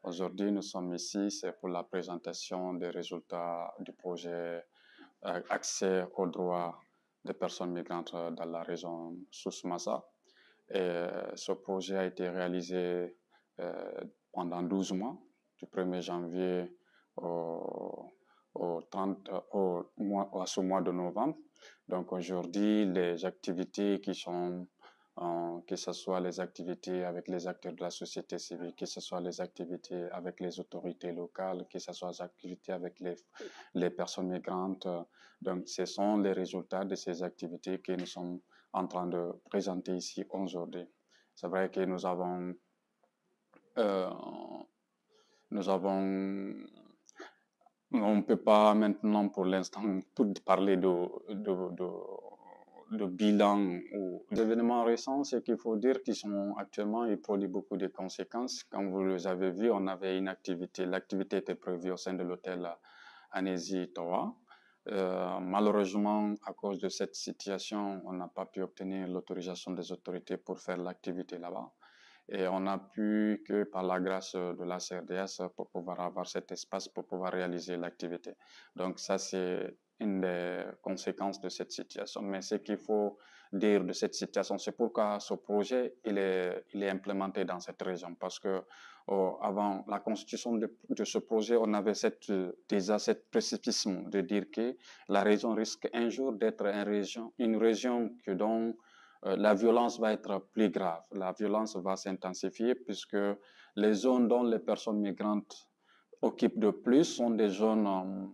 Aujourd'hui, nous sommes ici, c'est pour la présentation des résultats du projet Accès aux droits des personnes migrantes dans la région Souss-Massa. Ce projet a été réalisé pendant 12 mois, du 1er janvier au 30, à ce mois de novembre. Donc aujourd'hui, les activités qui sont que ce soit les activités avec les acteurs de la société civile, que ce soit les activités avec les autorités locales, que ce soit les activités avec les personnes migrantes. Donc, ce sont les résultats de ces activités que nous sommes en train de présenter ici aujourd'hui. C'est vrai que euh, on ne peut pas maintenant pour l'instant tout parler de bilan ou d'événements récents. Ce qu'il faut dire qu'ils sont actuellement, ils produisent beaucoup de conséquences. Comme vous les avez vu, on avait une activité, l'activité était prévue au sein de l'hôtel Anési Toa. Malheureusement, à cause de cette situation, on n'a pas pu obtenir l'autorisation des autorités pour faire l'activité là-bas. Et on n'a pu que par la grâce de la CRDS pour pouvoir avoir cet espace pour pouvoir réaliser l'activité. Donc ça, c'est une des conséquences de cette situation. Mais ce qu'il faut dire de cette situation, c'est pourquoi ce projet, il est implémenté dans cette région. Parce que avant la constitution de ce projet, on avait déjà cette précipitation de dire que la région risque un jour d'être une région dont la violence va être plus grave. La violence va s'intensifier puisque les zones dont les personnes migrantes occupent de plus sont des zones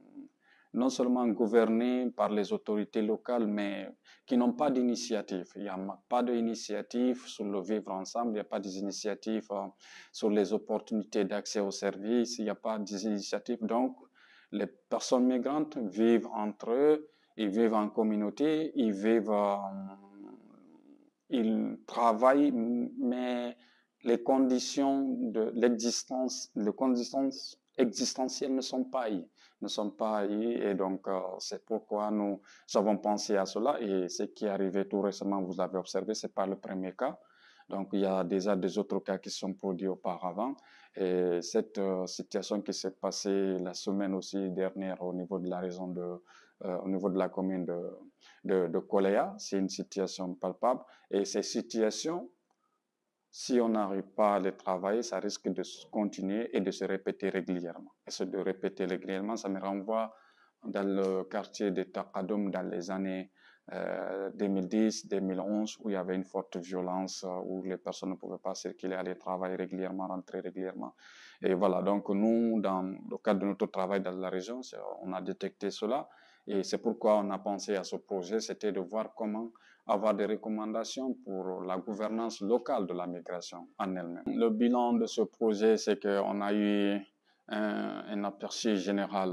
non seulement gouvernées par les autorités locales, mais qui n'ont pas d'initiative. Il n'y a pas d'initiative sur le vivre ensemble, il n'y a pas d'initiative sur les opportunités d'accès aux services, il n'y a pas d'initiative. Donc, les personnes migrantes vivent entre eux, ils vivent en communauté, ils travaillent, mais les conditions de l'existence, les conditions existentielles ne sont pas et donc c'est pourquoi nous avons pensé à cela. Et ce qui est arrivé tout récemment, vous l'avez observé, c'est pas le premier cas. Donc il y a déjà des autres cas qui sont produits auparavant. Et cette situation qui s'est passée la semaine aussi dernière au niveau de la région au niveau de la commune de Koléa, c'est une situation palpable. Et ces situations, si on n'arrive pas à les travailler, ça risque de continuer et de se répéter régulièrement. Et ce de répéter régulièrement, ça me renvoie dans le quartier de Takadoum dans les années 2010-2011, où il y avait une forte violence, où les personnes ne pouvaient pas circuler, aller travailler régulièrement, rentrer régulièrement. Et voilà, donc nous, dans le cadre de notre travail dans la région, on a détecté cela. Et c'est pourquoi on a pensé à ce projet, c'était de voir comment avoir des recommandations pour la gouvernance locale de la migration en elle-même. Le bilan de ce projet, c'est qu'on a eu un aperçu général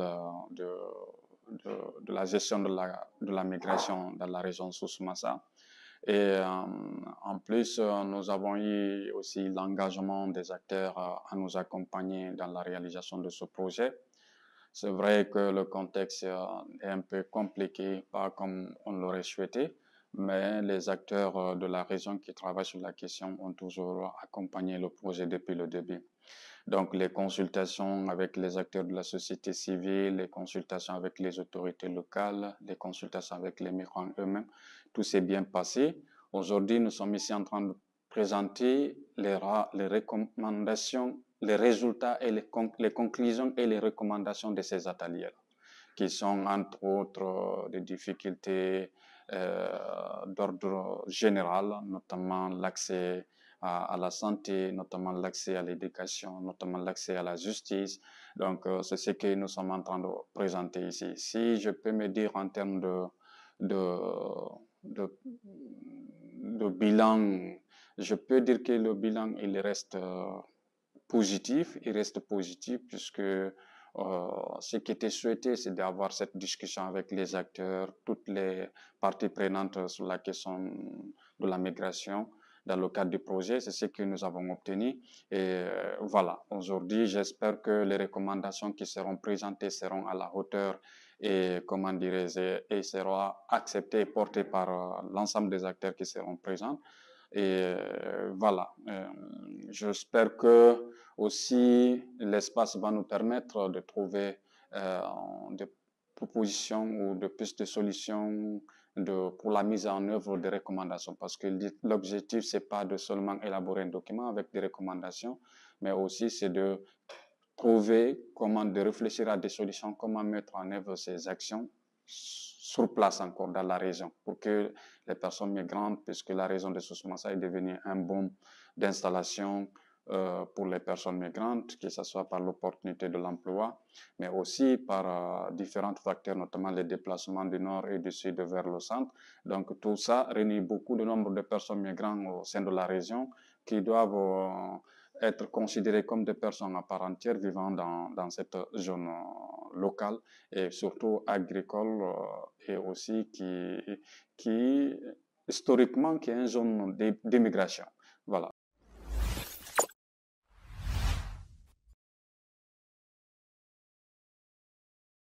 de la gestion de la migration dans la région Souss-Massa. Et en plus, nous avons eu aussi l'engagement des acteurs à nous accompagner dans la réalisation de ce projet. C'est vrai que le contexte est un peu compliqué, pas comme on l'aurait souhaité, mais les acteurs de la région qui travaillent sur la question ont toujours accompagné le projet depuis le début. Donc les consultations avec les acteurs de la société civile, les consultations avec les autorités locales, les consultations avec les migrants eux-mêmes, tout s'est bien passé. Aujourd'hui, nous sommes ici en train de présenter les recommandations, les résultats et les conclusions et les recommandations de ces ateliers, qui sont entre autres des difficultés d'ordre général, notamment l'accès à la santé, notamment l'accès à l'éducation, notamment l'accès à la justice. Donc, c'est ce que nous sommes en train de présenter ici. Si je peux me dire en termes de, de bilan, je peux dire que le bilan, il reste positif. Il reste positif puisque ce qui était souhaité, c'est d'avoir cette discussion avec les acteurs, toutes les parties prenantes sur la question de la migration dans le cadre du projet. C'est ce que nous avons obtenu. Et voilà, aujourd'hui, j'espère que les recommandations qui seront présentées seront à la hauteur et, comment dirais-je, et seront acceptées et portées par l'ensemble des acteurs qui seront présents. Et voilà, j'espère que Aussi, l'espace va nous permettre de trouver des propositions ou de pistes de solutions pour la mise en œuvre des recommandations. Parce que l'objectif, c'est pas de seulement élaborer un document avec des recommandations, mais aussi c'est de trouver comment de réfléchir à des solutions, comment mettre en œuvre ces actions sur place encore dans la région pour que les personnes migrantes, puisque la région de Souss-Massa est devenue un boom d'installation pour les personnes migrantes, que ce soit par l'opportunité de l'emploi, mais aussi par différents facteurs, notamment les déplacements du nord et du sud vers le centre. Donc tout ça réunit beaucoup de nombre de personnes migrantes au sein de la région qui doivent être considérées comme des personnes à part entière vivant dans cette zone locale et surtout agricole et aussi qui historiquement qui est une zone d'immigration. Voilà.